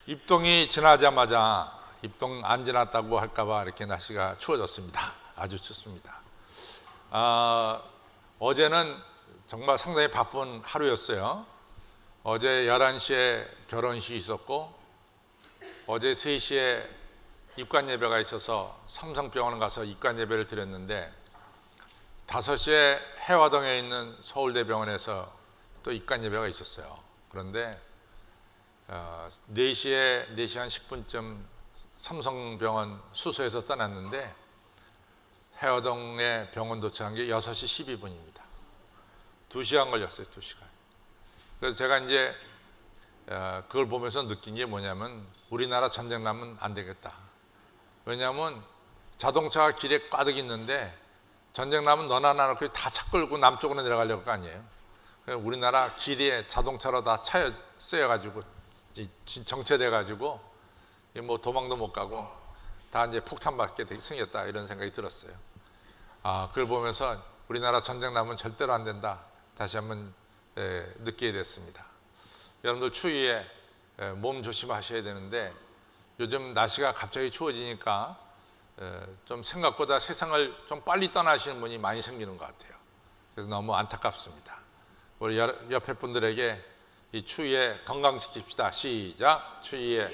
입동이 지나자마자 입동 안 지났다고 할까봐 이렇게 날씨가 추워졌습니다. 아주 춥습니다. 어제는 정말 상당히 바쁜 하루였어요. 어제 11시에 결혼식이 있었고 어제 3시에 입관 예배가 있어서 삼성병원 가서 입관 예배를 드렸는데 5시에 해화동에 있는 서울대병원에서 또 입관 예배가 있었어요. 그런데 4시에 4시 한 10분쯤 삼성병원 수소에서 떠났는데 해화동에 병원 도착한 게 6시 12분입니다. 2시간 걸렸어요. 2시간. 그래서 제가 이제 그걸 보면서 느낀 게 뭐냐면 우리나라 전쟁 나면 안 되겠다. 왜냐하면 자동차가 길에 가득 있는데 전쟁 나면 너나 나나 다 차 끌고 남쪽으로 내려가려고 할 거 아니에요. 우리나라 길에 자동차로 다 쓰여가지고 정체돼가지고 뭐 도망도 못 가고 다 이제 폭탄받게 생겼다 이런 생각이 들었어요. 그걸 보면서 우리나라 전쟁 나면 절대로 안 된다 다시 한번 느끼게 됐습니다. 여러분들 추위에 몸 조심하셔야 되는데 요즘 날씨가 갑자기 추워지니까 좀 생각보다 세상을 좀 빨리 떠나시는 분이 많이 생기는 것 같아요. 그래서 너무 안타깝습니다. 우리 옆에 분들에게 이 추위에 건강 지킵시다. 시작. 추위에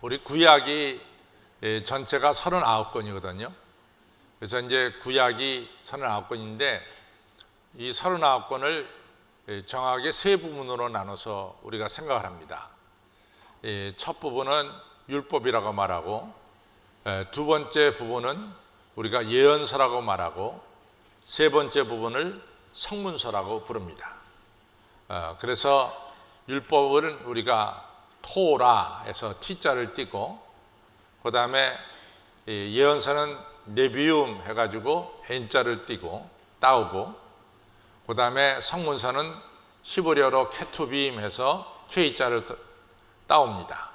우리 구약이 전체가 39권이거든요. 그래서 이제 구약이 39권인데 이 39권을 정확하게 세 부분으로 나눠서 우리가 생각을 합니다. 첫 부분은 율법이라고 말하고 두 번째 부분은 우리가 예언서라고 말하고 세 번째 부분을 성문서라고 부릅니다. 그래서 율법은 우리가 토라에서 T자를 띄고 그 다음에 예언서는 네비움 해가지고 N자를 띄고 따오고 그 다음에 성문서는 히브리어로 케투빔 해서 K자를 따옵니다.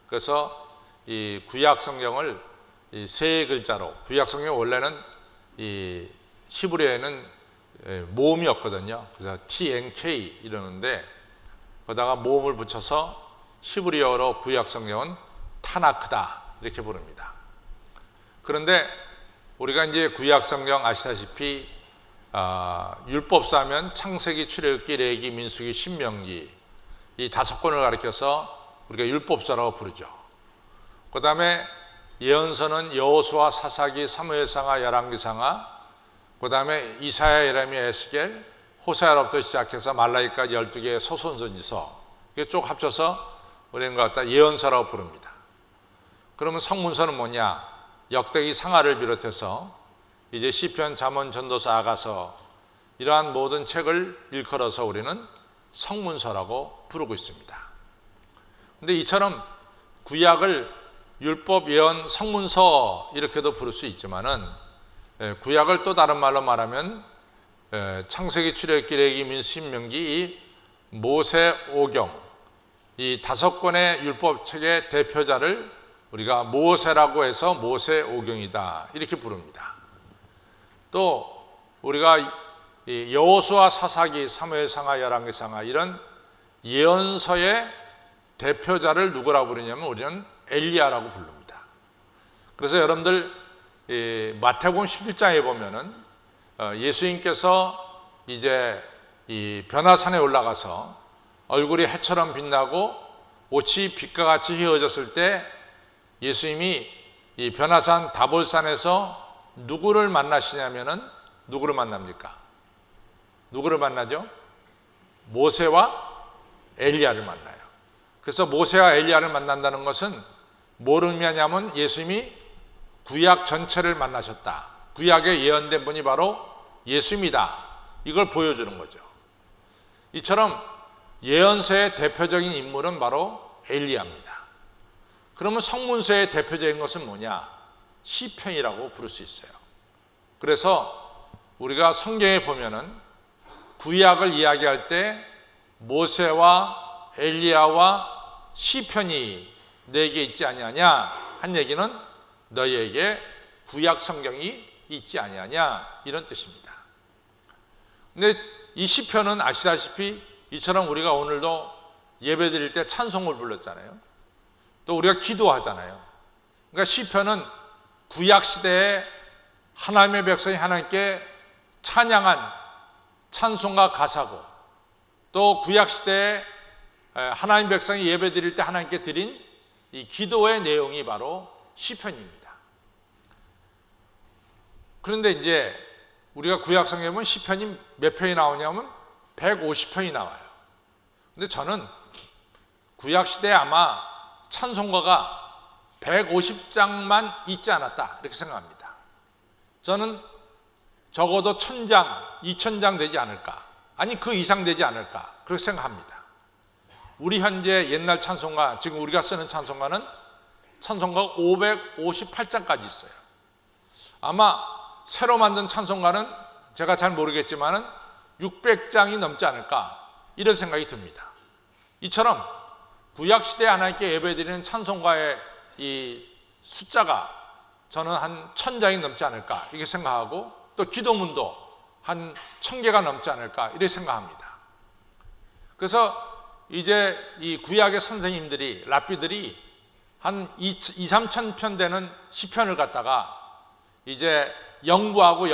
그래서 이 구약 성경을 이 세 글자로 구약 성경 원래는 이 히브리어에는 모음이었거든요. 그래서 TNK 이러는데 거기다가 모음을 붙여서 히브리어로 구약 성경은 타나크다 이렇게 부릅니다. 그런데 우리가 이제 구약 성경 아시다시피 율법서 하면 창세기, 출애굽기, 레위기, 민수기, 신명기 이 5권을 가리켜서 우리가 율법서라고 부르죠. 그 다음에 예언서는 여호수아, 사사기, 사무엘상하, 열왕기상하 그 다음에 이사야, 예레미야, 에스겔, 호세아로부터 시작해서 말라기까지 12개의 소선선지서 이게 쭉 합쳐서 우리는 것 갖다 예언서라고 부릅니다. 그러면 성문서는 뭐냐? 역대기, 상하를 비롯해서 이제 시편, 잠언, 전도서, 아가서 이러한 모든 책을 일컬어서 우리는 성문서라고 부르고 있습니다. 그런데 이처럼 구약을 율법, 예언, 성문서 이렇게도 부를 수 있지만은 구약을 또 다른 말로 말하면 창세기, 출애굽기, 레위기, 민수, 신명기 이 모세 오경 이 5권의 율법 책의 대표자를 우리가 모세라고 해서 모세 오경이다 이렇게 부릅니다. 또 우리가 여호수아, 사사기, 사무엘상하, 열왕기상하 이런 예언서의 대표자를 누구라고 부르냐면 우리는 엘리야라고 부릅니다. 그래서 여러분들 마태복음 11장에 보면은 예수님께서 이제 이 변화산에 올라가서 얼굴이 해처럼 빛나고 옷이 빛과 같이 휘어졌을 때 예수님이 이 변화산 다볼산에서 누구를 만나시냐면은 누구를 만납니까? 누구를 만나죠? 모세와 엘리야를 만나요. 그래서 모세와 엘리야를 만난다는 것은 뭘 의미하냐면 예수님이 구약 전체를 만나셨다. 구약에 예언된 분이 바로 예수님이다. 이걸 보여주는 거죠. 이처럼 예언서의 대표적인 인물은 바로 엘리야입니다. 그러면 성문서의 대표적인 것은 뭐냐? 시편이라고 부를 수 있어요. 그래서 우리가 성경에 보면은 구약을 이야기할 때 모세와 엘리야와 시편이 내게 있지 아니하냐 한 얘기는 너희에게 구약 성경이 있지 아니하냐 이런 뜻입니다. 근데 이 시편은 아시다시피 이처럼 우리가 오늘도 예배드릴 때 찬송을 불렀잖아요. 또 우리가 기도하잖아요. 그러니까 시편은 구약 시대에 하나님의 백성이 하나님께 찬양한 찬송가 가사고, 또 구약 시대에 하나님 백성이 예배드릴 때 하나님께 드린 이 기도의 내용이 바로 시편입니다. 그런데 이제 우리가 구약 성경에 보면 시편이 몇 편이 나오냐면 150편이 나와요. 근데 저는 구약 시대에 아마 찬송가가 150장만 있지 않았다 이렇게 생각합니다. 저는 적어도 1000장, 2000장 되지 않을까, 아니 그 이상 되지 않을까 그렇게 생각합니다. 우리 현재 옛날 찬송가, 지금 우리가 쓰는 찬송가는 찬송가가 558장까지 있어요. 아마 새로 만든 찬송가는 제가 잘 모르겠지만은 600장이 넘지 않을까 이런 생각이 듭니다. 이처럼 구약 시대에 하나님께 예배드리는 찬송가의 이 숫자가 저는 한 1000장이 넘지 않을까 이렇게 생각하고, 또 기도문도 한 1000개가 넘지 않을까 이렇게 생각합니다. 그래서 이제 이 구약의 선생님들이, 랍비들이 한 2-3천 편 되는 시편을 갖다가 이제 연구하고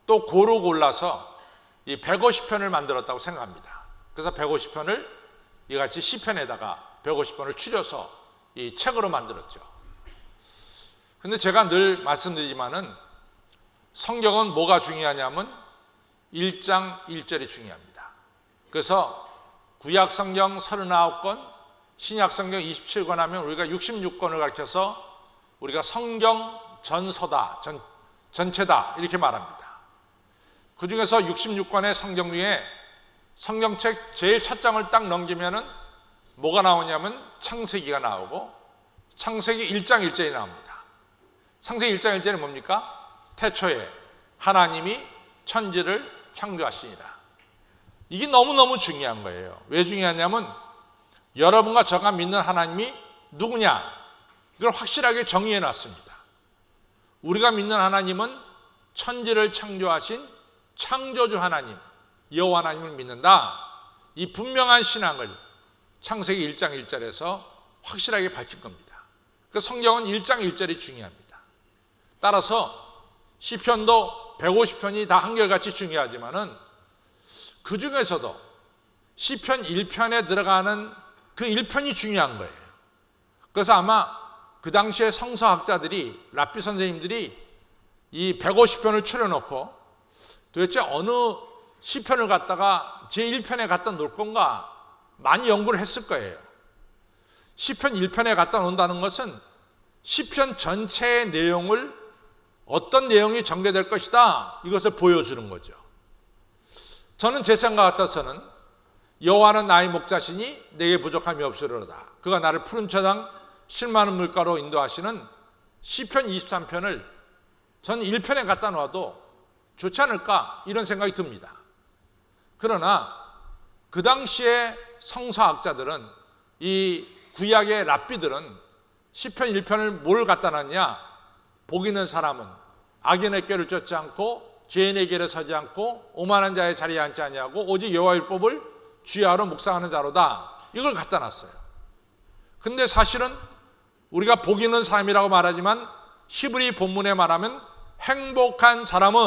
또 고루 골라서 이 150편을 만들었다고 생각합니다. 그래서 150편을 이같이 시편에다가 150편을 추려서 이 책으로 만들었죠. 근데 제가 늘 말씀드리지만은 성경은 뭐가 중요하냐면 1장 1절이 중요합니다. 그래서 구약 성경 39권, 신약 성경 27권 하면 우리가 66권을 가르쳐서 우리가 성경 전서다, 전체다 이렇게 말합니다. 그 중에서 66권의 성경 중에 성경책 제일 첫 장을 딱 넘기면은 뭐가 나오냐면 창세기가 나오고, 창세기 1장 1절이 나옵니다. 창세기 1장 1절이 뭡니까? 태초에 하나님이 천지를 창조하시니라. 이게 너무너무 중요한 거예요. 왜 중요하냐면 여러분과 저가 믿는 하나님이 누구냐, 이걸 확실하게 정의해 놨습니다. 우리가 믿는 하나님은 천지를 창조하신 창조주 하나님, 여호와 하나님을 믿는다. 이 분명한 신앙을 창세기 1장 1절에서 확실하게 밝힌 겁니다. 그래서 성경은 1장 1절이 중요합니다. 따라서 시편도 150편이 다 한결같이 중요하지만은 그 중에서도 시편 1편에 들어가는 그 1편이 중요한 거예요. 그래서 아마 그 당시에 성서학자들이, 랍비 선생님들이 이 150편을 추려놓고 도대체 어느 시편을 갖다가 제1편에 갖다 놓을 건가 많이 연구를 했을 거예요. 시편 1편에 갖다 놓는다는 것은 시편 전체의 내용을, 어떤 내용이 전개될 것이다, 이것을 보여주는 거죠. 저는 제 생각 같아서는 여호와는 나의 목자시니 내게 부족함이 없으리로다. 그가 나를 푸른 초장 실 많은 물가로 인도하시는 시편 23편을 전 1편에 갖다 놔도 좋지 않을까 이런 생각이 듭니다. 그러나 그 당시에 성서학자들은, 이 구약의 랍비들은 시편 1편을 뭘 갖다 놨냐? 복 있는 사람은 악인의 꾀를 쫓지 않고 죄인의 길에 서지 않고 오만한 자의 자리에 앉지 아니하고 오직 여호와의 율법을 주야로 묵상하는 자로다. 이걸 갖다 놨어요. 근데 사실은 우리가 복 있는 사람이라고 말하지만 히브리 본문에 말하면 행복한 사람은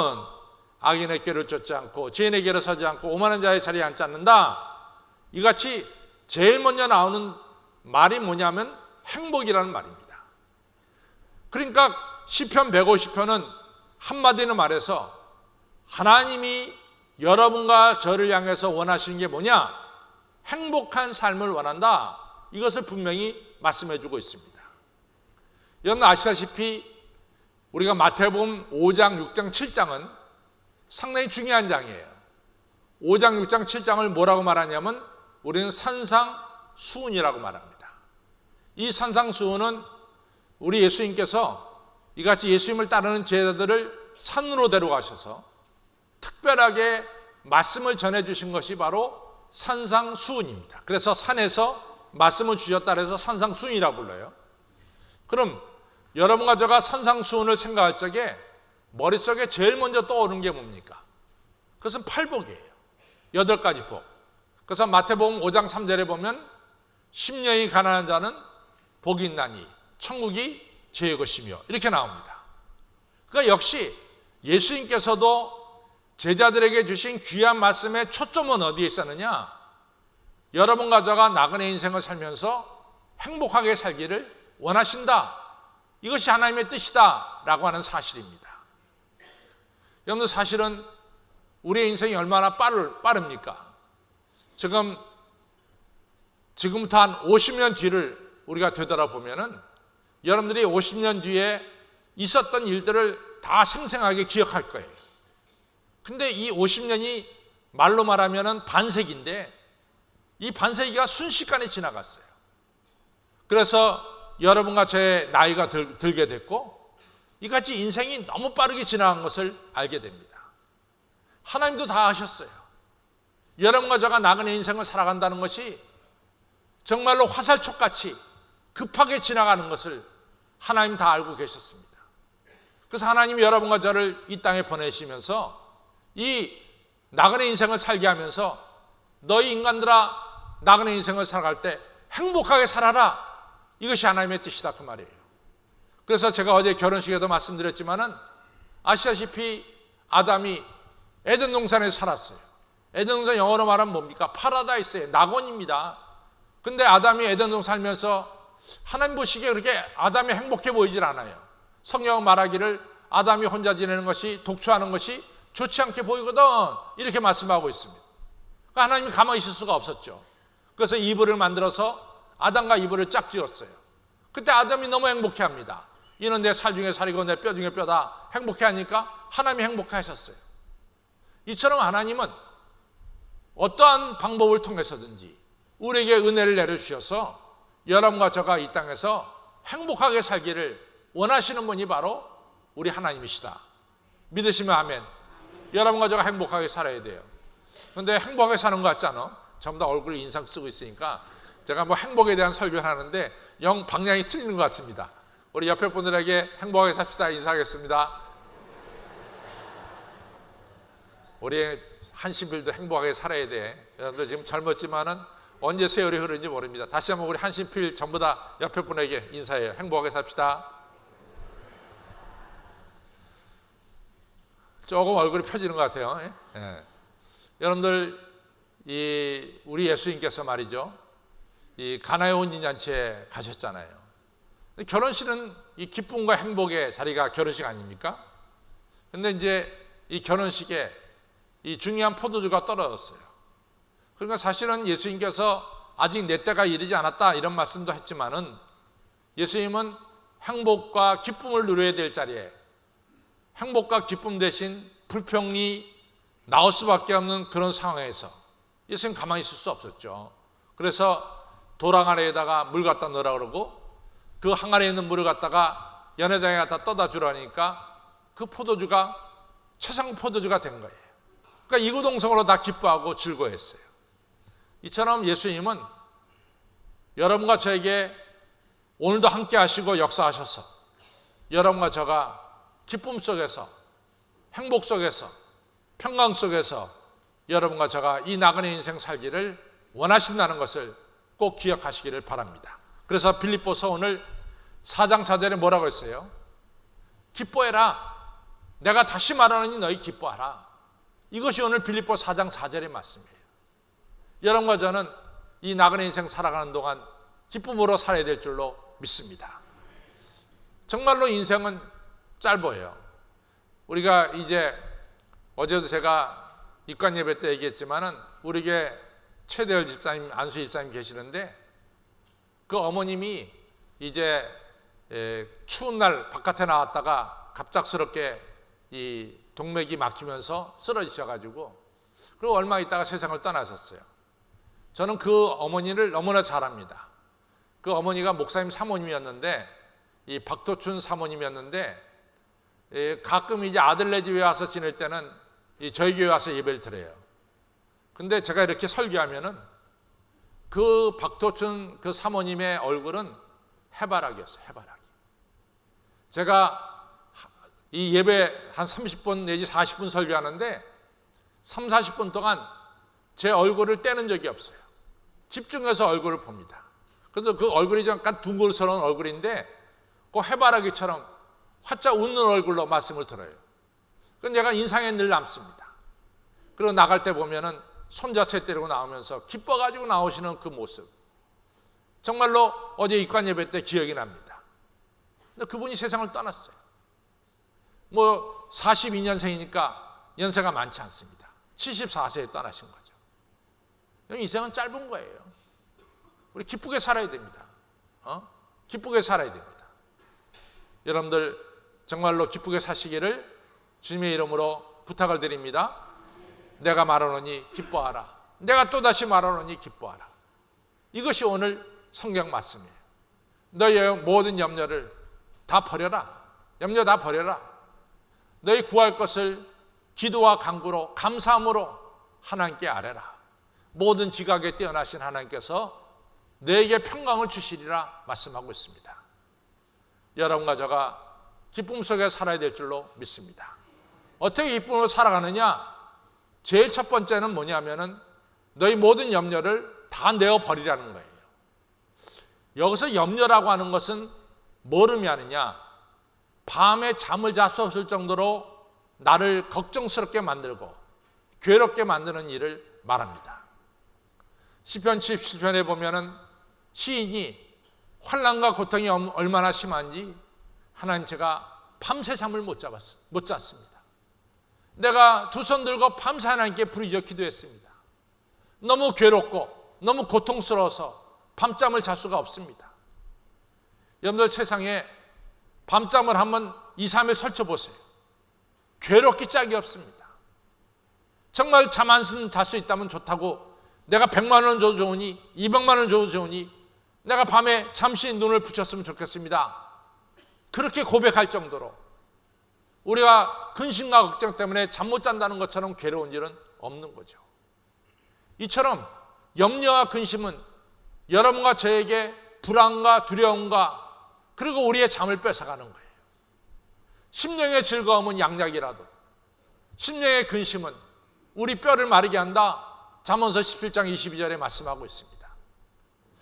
악인의 길을 쫓지 않고 죄인의 길에 서지 않고 오만한 자의 자리에 앉지 않는다. 이같이 제일 먼저 나오는 말이 뭐냐면 행복이라는 말입니다. 그러니까 시편 150편은 한마디로 말해서 하나님이 여러분과 저를 향해서 원하시는 게 뭐냐? 행복한 삶을 원한다. 이것을 분명히 말씀해 주고 있습니다. 여러분 아시다시피 우리가 마태복음 5장, 6장, 7장은 상당히 중요한 장이에요. 5장, 6장, 7장을 뭐라고 말하냐면 우리는 산상수훈이라고 말합니다. 이 산상수훈은 우리 예수님께서 이같이 예수님을 따르는 제자들을 산으로 데려가셔서 특별하게 말씀을 전해주신 것이 바로 산상수훈입니다. 그래서 산에서 말씀을 주셨다 해서 산상수훈이라고 불러요. 그럼 여러분과 제가 산상수훈을 생각할 적에 머릿속에 제일 먼저 떠오르는 게 뭡니까? 그것은 팔복이에요. 8가지 복. 그래서 마태복음 5장 3절에 보면 심령이 가난한 자는 복이 있나니 천국이 제 것이며 이렇게 나옵니다. 그러니까 역시 예수님께서도 제자들에게 주신 귀한 말씀의 초점은 어디에 있었느냐? 여러분과 저가 나그네 인생을 살면서 행복하게 살기를 원하신다. 이것이 하나님의 뜻이다 라고 하는 사실입니다. 여러분들, 사실은 우리의 인생이 얼마나 빠릅니까? 지금부터 한 50년 뒤를 우리가 되돌아보면은 여러분들이 50년 뒤에 있었던 일들을 다 생생하게 기억할 거예요. 근데 이 50년이 말로 말하면은 반세기인데 이 반세기가 순식간에 지나갔어요. 그래서 여러분과 제 나이가 들게 됐고 이같이 인생이 너무 빠르게 지나간 것을 알게 됩니다. 하나님도 다 아셨어요. 여러분과 제가 나그네 인생을 살아간다는 것이 정말로 화살촉같이 급하게 지나가는 것을 하나님 다 알고 계셨습니다. 그래서 하나님이 여러분과 저를 이 땅에 보내시면서 이 나그네 인생을 살게 하면서 너희 인간들아 나그네 인생을 살아갈 때 행복하게 살아라. 이것이 하나님의 뜻이다 그 말이에요. 그래서 제가 어제 결혼식에도 말씀드렸지만은 아시다시피 아담이 에덴 동산에 살았어요. 에덴 동산 영어로 말하면 뭡니까? 파라다이스예요. 낙원입니다. 근데 아담이 에덴 동산 살면서 하나님 보시기에 그렇게 아담이 행복해 보이질 않아요. 성경은 말하기를 아담이 혼자 지내는 것이 독초하는 것이 좋지 않게 보이거든 이렇게 말씀하고 있습니다. 그러니까 하나님이 가만히 있을 수가 없었죠. 그래서 이불을 만들어서 아담과 이불을 짝지었어요. 그때 아담이 너무 행복해합니다. 이는 내 살 중에 살이고 내 뼈 중에 뼈다. 행복해하니까 하나님이 행복하셨어요. 이처럼 하나님은 어떠한 방법을 통해서든지 우리에게 은혜를 내려주셔서 여러분과 저가 이 땅에서 행복하게 살기를 원하시는 분이 바로 우리 하나님이시다. 믿으시면 아멘. 여러분과 저가 행복하게 살아야 돼요. 그런데 행복하게 사는 것 같지 않아? 전부 다 얼굴 인상 쓰고 있으니까 제가 뭐 행복에 대한 설교를 하는데 영 방향이 틀리는 것 같습니다. 우리 옆에 분들에게 행복하게 삽시다 인사하겠습니다. 우리 한신필도 행복하게 살아야 돼. 여러분들 지금 젊었지만은 언제 세월이 흐르는지 모릅니다. 다시 한번 우리 한신필 전부 다 옆에 분에게 인사해요. 행복하게 삽시다. 조금 얼굴이 펴지는 것 같아요. 예. 여러분들 우리 예수님께서 말이죠. 이 가나의 혼인잔치에 가셨잖아요. 결혼식은 이 기쁨과 행복의 자리가 결혼식 아닙니까? 근데 이제 이 결혼식에 이 중요한 포도주가 떨어졌어요. 그러니까 사실은 예수님께서 아직 내 때가 이르지 않았다 이런 말씀도 했지만은 예수님은 행복과 기쁨을 누려야 될 자리에 행복과 기쁨 대신 불평이 나올 수밖에 없는 그런 상황에서 예수님 가만히 있을 수 없었죠. 그래서 도랑아래에다가 물 갖다 넣으라 그러고 그 항아리에 있는 물을 갖다가 연회장에 갖다 떠다 주라니까 그 포도주가 최상 포도주가 된 거예요. 그러니까 이구동성으로 다 기뻐하고 즐거워했어요. 이처럼 예수님은 여러분과 저에게 오늘도 함께 하시고 역사하셔서 여러분과 저가 기쁨 속에서 행복 속에서 평강 속에서 여러분과 저가 이 나그네 인생 살기를 원하신다는 것을 꼭 기억하시기를 바랍니다. 그래서 빌립보서 오늘 4장 4절에 뭐라고 했어요? 기뻐해라. 내가 다시 말하노니 너희 기뻐하라. 이것이 오늘 빌립보 4장 4절의 말씀이에요. 여러분과 저는 이 나그네 인생 살아가는 동안 기쁨으로 살아야 될 줄로 믿습니다. 정말로 인생은 짧아요. 우리가 이제 어제도 제가 입관 예배 때 얘기했지만은 우리에게 최대열 집사님, 안수 집사님 계시는데 그 어머님이 이제 추운 날 바깥에 나왔다가 갑작스럽게 이 동맥이 막히면서 쓰러지셔가지고 그리고 얼마 있다가 세상을 떠나셨어요. 저는 그 어머니를 너무나 잘 압니다. 그 어머니가 목사님 사모님이었는데 이 박도춘 사모님이었는데 가끔 이제 아들네 집에 와서 지낼 때는 저희 교회 와서 예배를 드려요. 근데 제가 이렇게 설교하면은 그 박도춘 그 사모님의 얼굴은 해바라기였어요. 해바라기. 제가 이 예배 한 30분 내지 40분 설교하는데 30, 40분 동안 제 얼굴을 떼는 적이 없어요. 집중해서 얼굴을 봅니다. 그래서 그 얼굴이 약간 둥글스러운 얼굴인데 그 해바라기처럼 활짝 웃는 얼굴로 말씀을 들어요. 그건 제가 인상에 늘 남습니다. 그리고 나갈 때 보면은 손자 셋 데리고 나오면서 기뻐가지고 나오시는 그 모습, 정말로 어제 입관 예배 때 기억이 납니다. 근데 그분이 세상을 떠났어요. 뭐 42년생이니까 연세가 많지 않습니다. 74세에 떠나신 거죠. 인생은 짧은 거예요. 우리 기쁘게 살아야 됩니다. 기쁘게 살아야 됩니다. 여러분들 정말로 기쁘게 사시기를 주님의 이름으로 부탁을 드립니다. 내가 말하노니 기뻐하라. 내가 또다시 말하노니 기뻐하라. 이것이 오늘 성경 말씀이에요. 너희의 모든 염려를 다 버려라. 염려 다 버려라. 너희 구할 것을 기도와 간구로 감사함으로 하나님께 아뢰라. 모든 지각에 뛰어나신 하나님께서 너에게 평강을 주시리라 말씀하고 있습니다. 여러분과 저가 기쁨 속에 살아야 될 줄로 믿습니다. 어떻게 기쁨으로 살아가느냐? 제일 첫 번째는 뭐냐면은 너희 모든 염려를 다 내어버리라는 거예요. 여기서 염려라고 하는 것은 뭘 의미하느냐? 밤에 잠을 잘 수 없을 정도로 나를 걱정스럽게 만들고 괴롭게 만드는 일을 말합니다. 시편 77편에 보면은 시인이 환난과 고통이 얼마나 심한지 하나님, 제가 밤새 잠을 못 잤습니다. 내가 두 손 들고 밤새 하나님께 부르짖어 기도했습니다. 너무 괴롭고 너무 고통스러워서 밤잠을 잘 수가 없습니다. 여러분들 세상에 밤잠을 한번 2, 3일 설쳐보세요. 괴롭기 짝이 없습니다. 정말 잠 한숨 잘 수 있다면 좋다고 내가 100만 원 줘도 좋으니 200만 원 줘도 좋으니 내가 밤에 잠시 눈을 붙였으면 좋겠습니다. 그렇게 고백할 정도로 우리가 근심과 걱정 때문에 잠 못 잔다는 것처럼 괴로운 일은 없는 거죠. 이처럼 염려와 근심은 여러분과 저에게 불안과 두려움과 그리고 우리의 잠을 뺏어가는 거예요. 심령의 즐거움은 양약이라도 심령의 근심은 우리 뼈를 마르게 한다. 잠언서 17장 22절에 말씀하고 있습니다.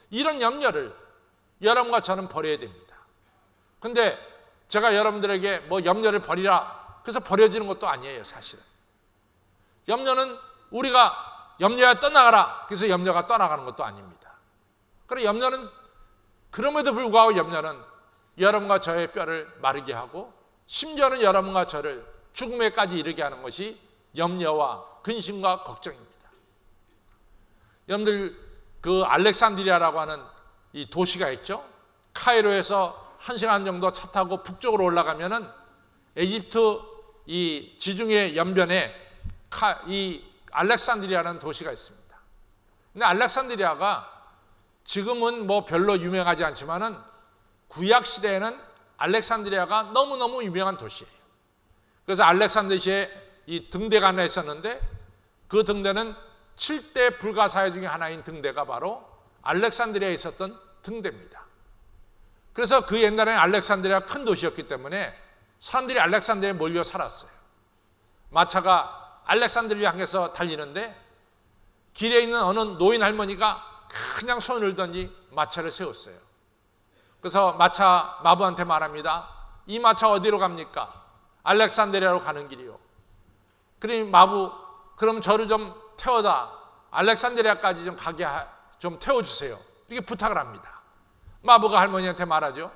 이런 염려를 여러분과 저는 버려야 됩니다. 근데 제가 여러분들에게 뭐 염려를 버리라 그래서 버려지는 것도 아니에요. 사실은 염려는 우리가 염려야 떠나가라 그래서 염려가 떠나가는 것도 아닙니다. 그리고 염려는 그럼에도 불구하고 염려는 여러분과 저의 뼈를 마르게 하고 심지어는 여러분과 저를 죽음에까지 이르게 하는 것이 염려와 근심과 걱정입니다. 여러분들 그 알렉산드리아라고 하는 이 도시가 있죠. 카이로에서 1시간 정도 차 타고 북쪽으로 올라가면은 에집트 이 지중해 연변에 이 알렉산드리아라는 도시가 있습니다. 근데 알렉산드리아가 지금은 뭐 별로 유명하지 않지만은 구약 시대에는 알렉산드리아가 너무너무 유명한 도시예요. 그래서 알렉산드리아에 이 등대가 하나 있었는데 그 등대는 7대 불가사의 중에 하나인 등대가 바로 알렉산드리아에 있었던 등대입니다. 그래서 그 옛날에는 알렉산드리아가 큰 도시였기 때문에 사람들이 알렉산드리아에 몰려 살았어요. 마차가 알렉산드리아 향해서 달리는데 길에 있는 어느 노인 할머니가 그냥 손을 들더니 마차를 세웠어요. 그래서 마차 마부한테 말합니다. 이 마차 어디로 갑니까? 알렉산드리아로 가는 길이요. 그러니 마부, 그럼 저를 좀 태워다 알렉산드리아까지 좀 가게 좀 태워주세요. 이렇게 부탁을 합니다. 마부가 할머니한테 말하죠.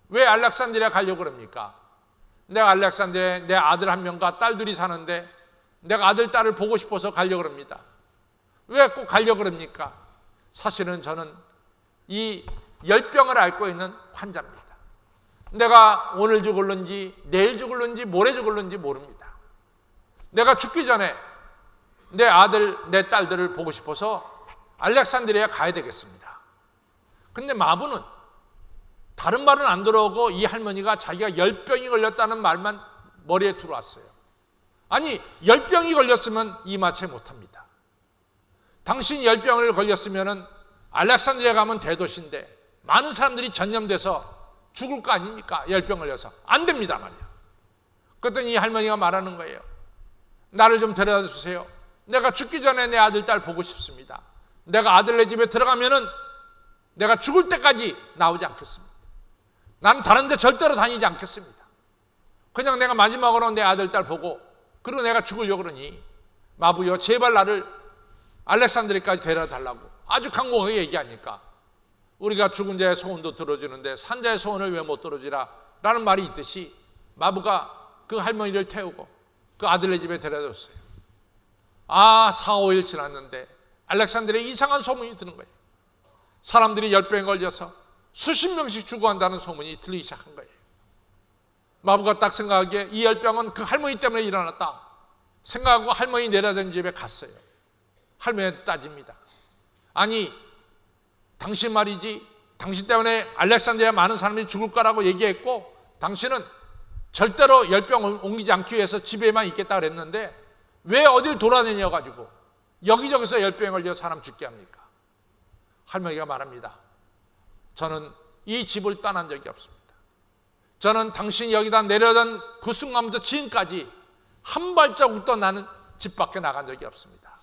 왜 알렉산드리아 가려고 그럽니까? 내가 알렉산드리아에 내 아들 한 명과 딸 둘이 사는데 내가 아들, 딸을 보고 싶어서 가려고 그럽니다. 왜 꼭 가려고 그럽니까? 사실은 저는 이 열병을 앓고 있는 환자입니다. 내가 오늘 죽을는지 내일 죽을는지 모레 죽을는지 모릅니다. 내가 죽기 전에 내 아들, 내 딸들을 보고 싶어서 알렉산드리아에 가야 되겠습니다. 근데 마부는 다른 말은 안 들어오고 이 할머니가 자기가 열병이 걸렸다는 말만 머리에 들어왔어요. 아니, 열병이 걸렸으면 이 마체 못합니다. 당신 열병을 걸렸으면 알렉산드리아 가면 대도시인데 많은 사람들이 전염돼서 죽을 거 아닙니까? 열병 걸려서. 안 됩니다 말이야. 그랬더니 이 할머니가 말하는 거예요. 나를 좀 데려다 주세요. 내가 죽기 전에 내 아들, 딸 보고 싶습니다. 내가 아들네 집에 들어가면은 내가 죽을 때까지 나오지 않겠습니다. 나는 다른 데 절대로 다니지 않겠습니다. 그냥 내가 마지막으로 내 아들, 딸 보고 그리고 내가 죽으려고 그러니 마부여 제발 나를 알렉산드리아까지 데려다 달라고 아주 강곡하게 얘기하니까 우리가 죽은 자의 소원도 들어주는데 산자의 소원을 왜 못 들어주라 라는 말이 있듯이 마부가 그 할머니를 태우고 그 아들네 집에 데려다 줬어요. 4, 5일 지났는데 알렉산드리아에 이상한 소문이 드는 거예요. 사람들이 열병에 걸려서 수십 명씩 죽어간다는 소문이 들리기 시작한 거예요. 마부가 딱 생각하기에 이 열병은 그 할머니 때문에 일어났다 생각하고 할머니 내려다니는 집에 갔어요. 할머니한테 따집니다. 아니 당신 말이지, 당신 때문에 알렉산드리아 많은 사람이 죽을 거라고 얘기했고 당신은 절대로 열병 옮기지 않기 위해서 집에만 있겠다 그랬는데 왜 어딜 돌아다녀 가지고 여기저기서 열병에 걸려 사람 죽게 합니까? 할머니가 말합니다. 저는 이 집을 떠난 적이 없습니다. 저는 당신이 여기다 내려던 그 순간부터 지금까지 한 발자국도 나는 집 밖에 나간 적이 없습니다.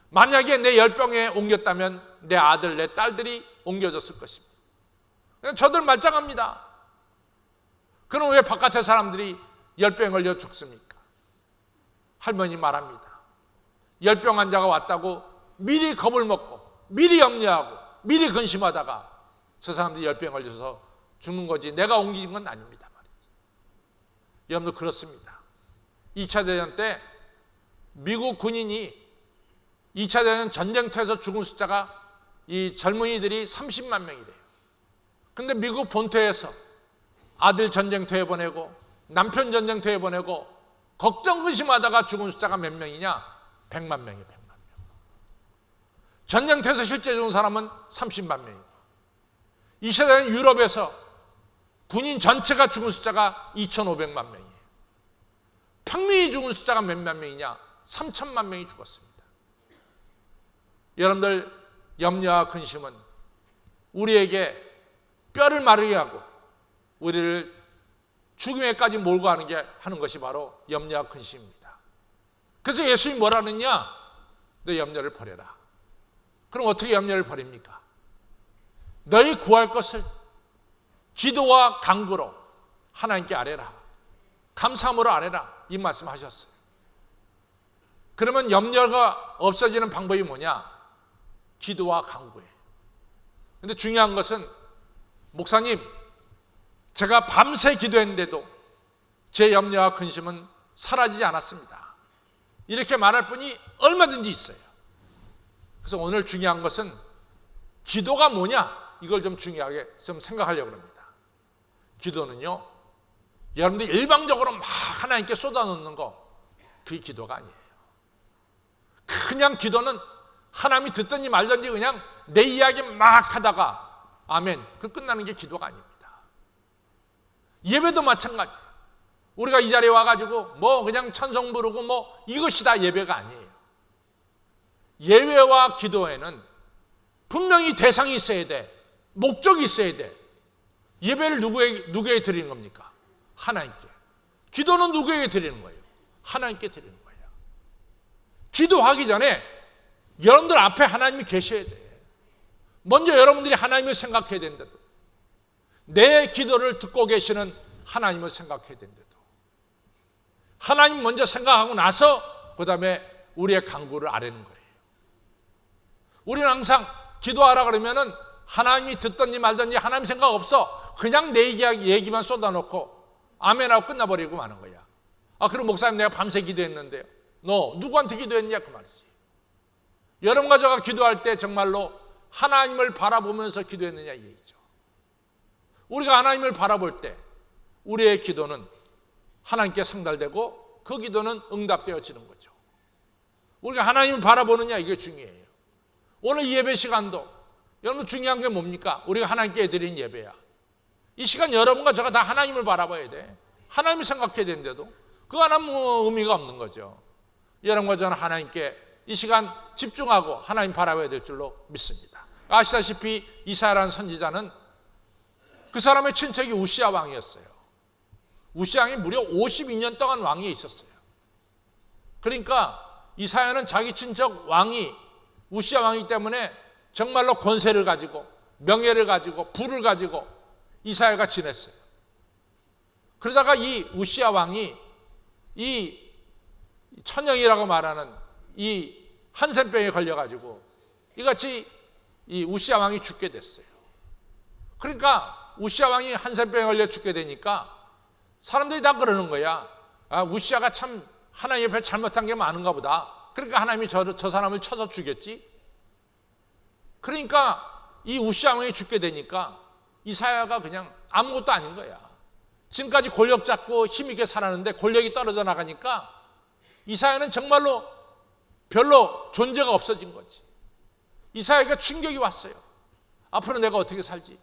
만약에 내 열병에 옮겼다면 내 아들, 내 딸들이 옮겨졌을 것입니다. 저들 말짱합니다. 그럼 왜 바깥의 사람들이 열병에 걸려 죽습니까? 할머니 말합니다. 열병 환자가 왔다고 미리 겁을 먹고 미리 염려하고 미리 근심하다가 저 사람들이 열병에 걸려서 죽는 거지 내가 옮긴 건 아닙니다 말이죠. 여러분도 그렇습니다. 2차 대전 때 미국 군인이 2차 대전 전쟁터에서 죽은 숫자가 이 젊은이들이 30만 명이래요. 근데 미국 본토에서 아들 전쟁터에 보내고 남편 전쟁터에 보내고 걱정 근심하다가 죽은 숫자가 몇 명이냐? 100만 명이에요. 100만 명. 전쟁터에서 실제 죽은 사람은 30만 명이고 2차 대전 유럽에서 군인 전체가 죽은 숫자가 2,500만 명이에요. 평민이 죽은 숫자가 몇만 명이냐? 3천만 명이 죽었습니다. 여러분들 염려와 근심은 우리에게 뼈를 마르게 하고 우리를 죽음에까지 몰고 하는 것이 바로 염려와 근심입니다. 그래서 예수님이 뭐라느냐? 너 염려를 버려라. 그럼 어떻게 염려를 버립니까? 너희 구할 것을 기도와 간구로 하나님께 아뢰라. 감사함으로 아뢰라. 이 말씀 하셨어요. 그러면 염려가 없어지는 방법이 뭐냐? 기도와 간구예요. 근데 중요한 것은 목사님, 제가 밤새 기도했는데도 제 염려와 근심은 사라지지 않았습니다. 이렇게 말할 분이 얼마든지 있어요. 그래서 오늘 중요한 것은 기도가 뭐냐? 이걸 좀 중요하게 좀 생각하려고 합니다. 기도는요, 여러분들이 일방적으로 막 하나님께 쏟아놓는 거, 그게 기도가 아니에요. 그냥 기도는 하나님이 듣든지 말든지 그냥 내 이야기 막 하다가 아멘, 그 끝나는 게 기도가 아닙니다. 예배도 마찬가지. 우리가 이 자리에 와가지고 뭐 그냥 찬송 부르고 뭐 이것이 다 예배가 아니에요. 예배와 기도에는 분명히 대상이 있어야 돼. 목적이 있어야 돼. 예배를 누구에게 드리는 겁니까? 하나님께. 기도는 누구에게 드리는 거예요? 하나님께 드리는 거예요. 기도하기 전에 여러분들 앞에 하나님이 계셔야 돼. 먼저 여러분들이 하나님을 생각해야 된다도, 내 기도를 듣고 계시는 하나님을 생각해야 된다도, 하나님 먼저 생각하고 나서 그 다음에 우리의 간구를 아뢰는 거예요. 우리는 항상 기도하라 그러면은 하나님이 듣든지 말든지 하나님 생각 없어. 그냥 내 얘기만 쏟아놓고 아멘하고 끝나버리고 마는 거야. 그럼 목사님 내가 밤새 기도했는데요. 너 누구한테 기도했냐 그 말이지. 여러분과 저가 기도할 때 정말로 하나님을 바라보면서 기도했느냐 이 얘기죠. 우리가 하나님을 바라볼 때 우리의 기도는 하나님께 상달되고 그 기도는 응답되어지는 거죠. 우리가 하나님을 바라보느냐 이게 중요해요. 오늘 이 예배 시간도 여러분 중요한 게 뭡니까? 우리가 하나님께 드린 예배야. 이 시간 여러분과 저가 다 하나님을 바라봐야 돼. 하나님을 생각해야 되는데도 그거 하나는 뭐 의미가 없는 거죠. 여러분과 저는 하나님께 이 시간 집중하고 하나님 바라봐야 될 줄로 믿습니다. 아시다시피 이사야라는 선지자는 그 사람의 친척이 우시야 왕이었어요. 우시야 왕이 무려 52년 동안 왕위에 있었어요. 그러니까 이사야는 자기 친척 왕이 우시야 왕이기 때문에 정말로 권세를 가지고 명예를 가지고 부를 가지고 이사야가 지냈어요. 그러다가 이 우시야 왕이 이 천영이라고 말하는 이 한센병에 걸려가지고 이같이 이 우시야 왕이 죽게 됐어요. 그러니까 우시야 왕이 한센병에 걸려 죽게 되니까 사람들이 다 그러는 거야. 아, 우시야가 참 하나님 앞에 잘못한 게 많은가 보다. 그러니까 하나님이 저 사람을 쳐서 죽였지. 그러니까 이 우시야 왕이 죽게 되니까 이사야가 그냥 아무것도 아닌 거야. 지금까지 권력 잡고 힘있게 살았는데 권력이 떨어져 나가니까 이사야는 정말로 별로 존재가 없어진 거지. 이사야가 충격이 왔어요. 앞으로 내가 어떻게 살지?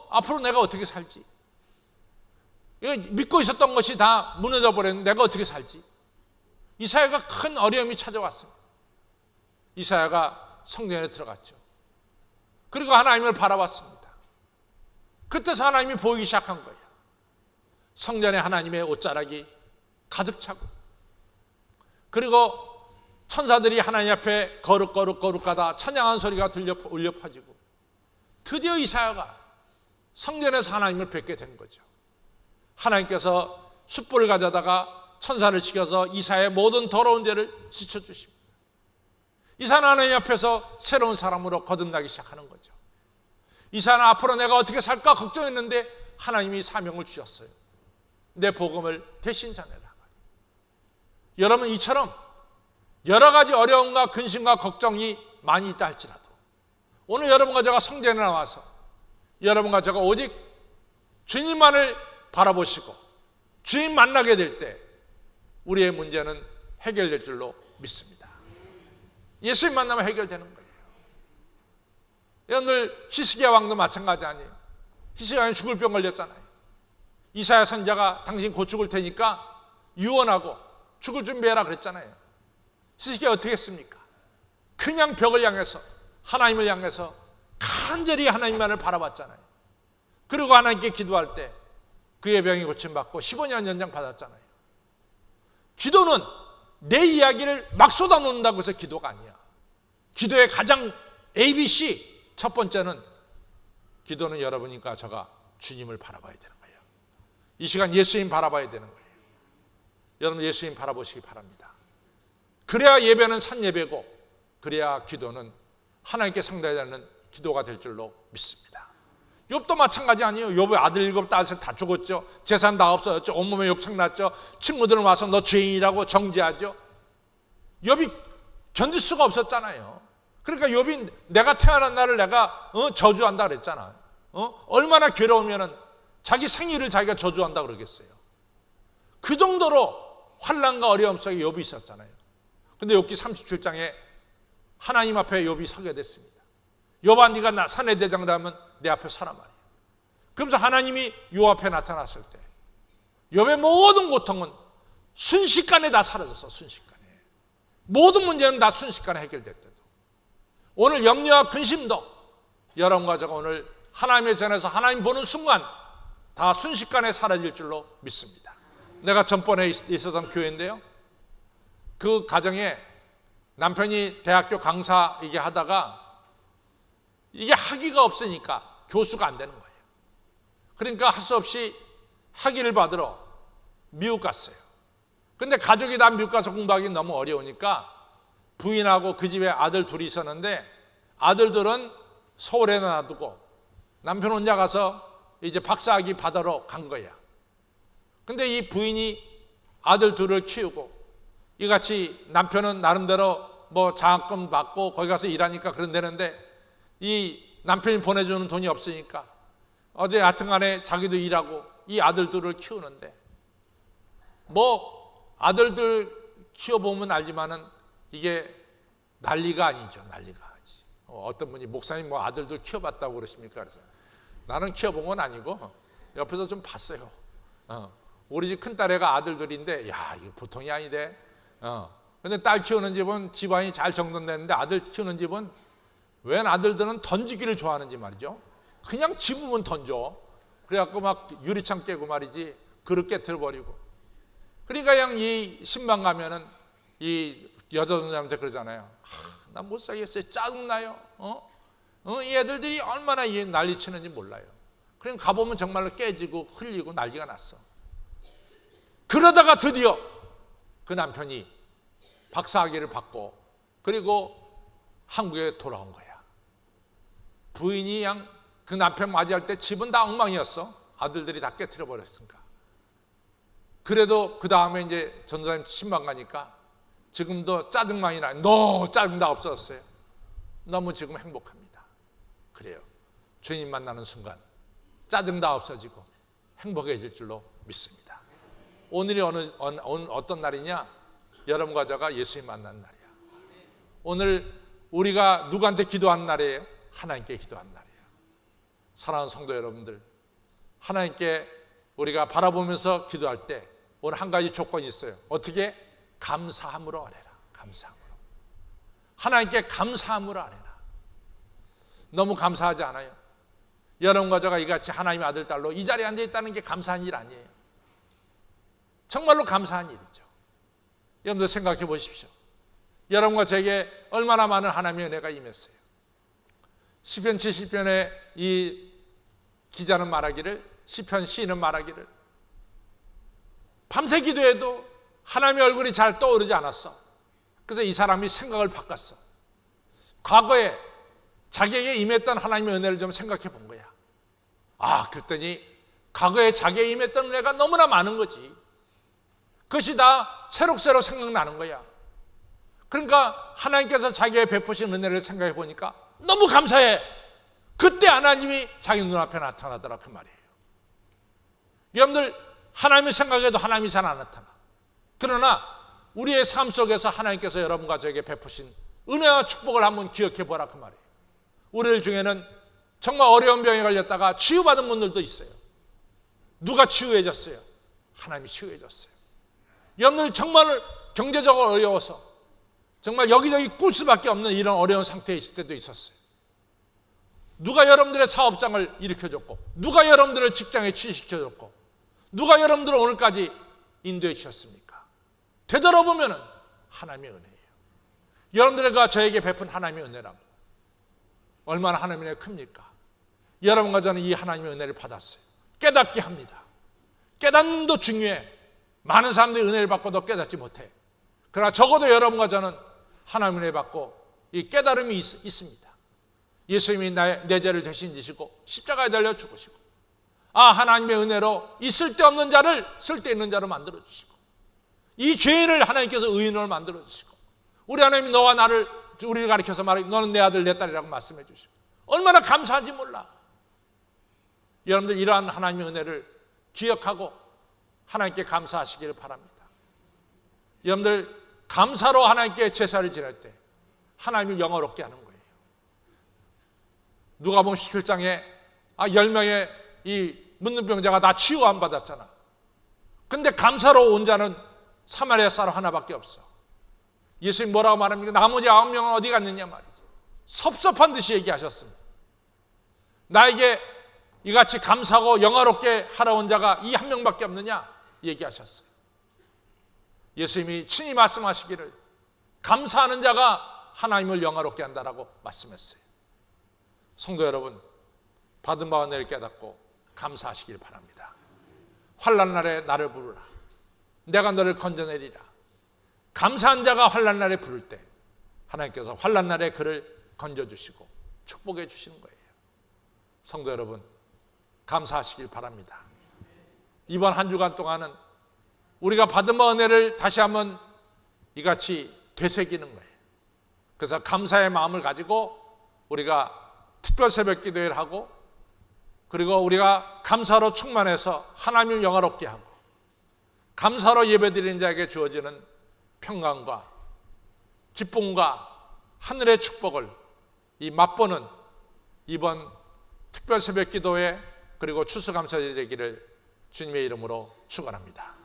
앞으로 내가 어떻게 살지? 믿고 있었던 것이 다 무너져 버렸는데 내가 어떻게 살지? 이사야가 큰 어려움이 찾아왔습니다. 이사야가 성전에 들어갔죠. 그리고 하나님을 바라봤습니다. 그때서 하나님이 보이기 시작한 거예요. 성전에 하나님의 옷자락이 가득 차고, 그리고 천사들이 하나님 앞에 거룩하다 찬양하는 소리가 울려 퍼지고, 드디어 이사야가 성전에서 하나님을 뵙게 된 거죠. 하나님께서 숯불을 가져다가 천사를 시켜서 이사야의 모든 더러운 죄를 씻어주십니다. 이사야는 하나님 앞에서 새로운 사람으로 거듭나기 시작하는 거죠. 이사야는 앞으로 내가 어떻게 살까 걱정했는데 하나님이 사명을 주셨어요. 내 복음을 대신 전해라. 여러분, 이처럼 여러 가지 어려움과 근심과 걱정이 많이 있다 할지라도 오늘 여러분과 제가 성전에 나와서 여러분과 제가 오직 주님만을 바라보시고 주님 만나게 될 때 우리의 문제는 해결될 줄로 믿습니다. 예수님 만나면 해결되는 거예요. 오늘 히스기야 왕도 마찬가지 아니에요. 히스기야 왕이 죽을 병 걸렸잖아요. 이사야 선지자가 당신 곧 죽을 테니까 유언하고 죽을 준비해라 그랬잖아요. 히스기야 어떻게 했습니까? 그냥 벽을 향해서 하나님을 향해서 간절히 하나님만을 바라봤잖아요. 그리고 하나님께 기도할 때 그의 병이 고침받고 15년 연장 받았잖아요. 기도는 내 이야기를 막 쏟아놓는다고 해서 기도가 아니야. 기도의 가장 ABC 첫 번째는, 기도는 여러분과 제가 주님을 바라봐야 되는 거예요. 이 시간 예수님 바라봐야 되는 거예요. 여러분, 예수님 바라보시기 바랍니다. 그래야 예배는 산 예배고, 그래야 기도는 하나님께 상대하는 기도가 될 줄로 믿습니다. 욥도 마찬가지 아니에요. 욥의 아들 7, 다 죽었죠. 재산 다 없어졌죠. 온몸에 욕창 났죠. 친구들은 와서 너 죄인이라고 정죄하죠. 욥이 견딜 수가 없었잖아요. 그러니까 욥이 내가 태어난 날을 내가 저주한다 그랬잖아요. 얼마나 괴로우면은 자기 생일을 자기가 저주한다 그러겠어요. 그 정도로 환난과 어려움 속에 욥이 있었잖아요. 근데 욥기 37장에 하나님 앞에 욥이 서게 됐습니다. 욥아, 네가 산의 대장 되면 내 앞에 서라 말이에요. 그러면서 하나님이 욥 앞에 나타났을 때 욥의 모든 고통은 순식간에 다 사라졌어. 순식간에. 모든 문제는 다 순식간에 해결됐대도. 오늘 염려와 근심도 여러분과 제가 오늘 하나님의 전에서 하나님 보는 순간 다 순식간에 사라질 줄로 믿습니다. 내가 전번에 있었던 교회인데요, 그 가정에 남편이 대학교 강사 이게 하다가 이게 학위가 없으니까 교수가 안 되는 거예요. 그러니까 할 수 없이 학위를 받으러 미국 갔어요. 근데 가족이 다 미국 가서 공부하기 너무 어려우니까 부인하고 그 집에 아들 둘이 있었는데 아들들은 서울에 놔두고 남편 혼자 가서 이제 박사학위 받으러 간 거야. 근데 이 부인이 아들 둘을 키우고 이같이 남편은 나름대로 뭐 장학금 받고 거기 가서 일하니까 그런다는데 이 남편이 보내주는 돈이 없으니까 어디 하여튼간에 자기도 일하고 이 아들들을 키우는데, 뭐 아들들 키워보면 알지만은 이게 난리가 아니죠. 난리가 아니지. 어떤 분이 목사님 뭐 아들들 키워봤다고 그러십니까? 그래서 나는 키워본 건 아니고 옆에서 좀 봤어요. 우리 집 큰딸애가 아들들인데 야, 이거 보통이 아니대. 근데 딸 키우는 집은 집안이 잘 정돈되는데 아들 키우는 집은 웬 아들들은 던지기를 좋아하는지 말이죠. 그냥 집으면 던져. 그래갖고 막 유리창 깨고 말이지, 그릇 깨트려 버리고. 그러니까 그냥 이 신방 가면은 이 여자 전도사님한테 그러잖아요. 나 못 살겠어요. 짜증나요. 이 애들이 얼마나 난리치는지 몰라요. 그럼 가보면 정말로 깨지고 흘리고 난리가 났어. 그러다가 드디어 그 남편이 박사학위를 받고 그리고 한국에 돌아온 거야. 부인이 그 남편 맞이할 때 집은 다 엉망이었어. 아들들이 다 깨트려 버렸으니까. 그래도 그 다음에 이제 전도사님 신방 가니까 지금도 짜증만이 나요. 짜증 다 없어졌어요. 너무 지금 행복합니다. 그래요. 주님 만나는 순간 짜증 다 없어지고 행복해질 줄로 믿습니다. 오늘이 어떤 날이냐? 여러분과 저가 예수님 만난 날이야. 오늘 우리가 누구한테 기도하는 날이에요? 하나님께 기도하는 날이에요. 사랑하는 성도 여러분들, 하나님께 우리가 바라보면서 기도할 때 오늘 한 가지 조건이 있어요. 어떻게? 감사함으로 아뢰라. 감사함으로. 하나님께 감사함으로 아뢰라. 너무 감사하지 않아요? 여러분과 저가 이같이 하나님의 아들, 딸로 이 자리에 앉아 있다는 게 감사한 일 아니에요? 정말로 감사한 일이죠. 여러분들 생각해 보십시오. 여러분과 제게 얼마나 많은 하나님의 은혜가 임했어요. 시편 70편의 이 기자는 말하기를, 시편 시인은 말하기를, 밤새 기도해도 하나님의 얼굴이 잘 떠오르지 않았어. 그래서 이 사람이 생각을 바꿨어. 과거에 자기에게 임했던 하나님의 은혜를 좀 생각해 본 거야. 그랬더니 과거에 자기에게 임했던 은혜가 너무나 많은 거지. 그것이 다 새록새록 생각나는 거야. 그러니까 하나님께서 자기에게 베푸신 은혜를 생각해 보니까 너무 감사해. 그때 하나님이 자기 눈앞에 나타나더라, 그 말이에요. 여러분들, 하나님의 생각에도 하나님이 잘 안 나타나. 그러나 우리의 삶 속에서 하나님께서 여러분과 저에게 베푸신 은혜와 축복을 한번 기억해 보라, 그 말이에요. 우리들 중에는 정말 어려운 병에 걸렸다가 치유받은 분들도 있어요. 누가 치유해줬어요? 하나님이 치유해줬어요. 여러분들 정말 경제적으로 어려워서 정말 여기저기 꿀 수밖에 없는 이런 어려운 상태에 있을 때도 있었어요. 누가 여러분들의 사업장을 일으켜줬고, 누가 여러분들을 직장에 취직시켜줬고, 누가 여러분들을 오늘까지 인도해 주셨습니까? 되돌아보면 하나님의 은혜예요. 여러분들과 저에게 베푼 하나님의 은혜라면 얼마나 하나님의 은혜가 큽니까? 여러분과 저는 이 하나님의 은혜를 받았어요. 깨닫게 합니다. 깨닫는도 중요해. 많은 사람들이 은혜를 받고도 깨닫지 못해. 그러나 적어도 여러분과 저는 하나님의 은혜 받고 이 깨달음이 있습니다. 예수님이 내 죄를 대신 지시고 십자가에 달려 죽으시고, 하나님의 은혜로 이 쓸데없는 자를 쓸데있는 자로 만들어주시고, 이 죄인을 하나님께서 의인으로 만들어주시고, 우리 하나님이 너와 나를, 우리를 가리켜서 말하기, 너는 내 아들 내 딸이라고 말씀해 주시고, 얼마나 감사한지 몰라. 여러분들 이러한 하나님의 은혜를 기억하고 하나님께 감사하시기를 바랍니다. 여러분들 감사로 하나님께 제사를 지낼 때 하나님을 영화롭게 하는 거예요. 누가복음 17장에 10명의 이 문둥병자가 다 치유 안 받았잖아. 근데 감사로 온 자는 사마리아 사람 하나밖에 없어. 예수님 뭐라고 말합니까? 나머지 9명은 어디 갔느냐 말이지. 섭섭한 듯이 얘기하셨습니다. 나에게 이같이 감사하고 영화롭게 하러 온 자가 이 한 명밖에 없느냐 얘기하셨어요. 예수님이 친히 말씀하시기를 감사하는 자가 하나님을 영화롭게 한다라고 말씀했어요. 성도 여러분, 받은 바와 은혜를 깨닫고 감사하시길 바랍니다. 환난 날에 나를 부르라. 내가 너를 건져내리라. 감사한 자가 환난 날에 부를 때 하나님께서 환난 날에 그를 건져주시고 축복해 주시는 거예요. 성도 여러분, 감사하시길 바랍니다. 이번 한 주간 동안은 우리가 받은 바 은혜를 다시 한번 이같이 되새기는 거예요. 그래서 감사의 마음을 가지고 우리가 특별 새벽 기도회를 하고, 그리고 우리가 감사로 충만해서 하나님을 영화롭게 하고, 감사로 예배드리는 자에게 주어지는 평강과 기쁨과 하늘의 축복을 이 맛보는 이번 특별 새벽 기도회 그리고 추수감사절이 되기를 주님의 이름으로 축원합니다.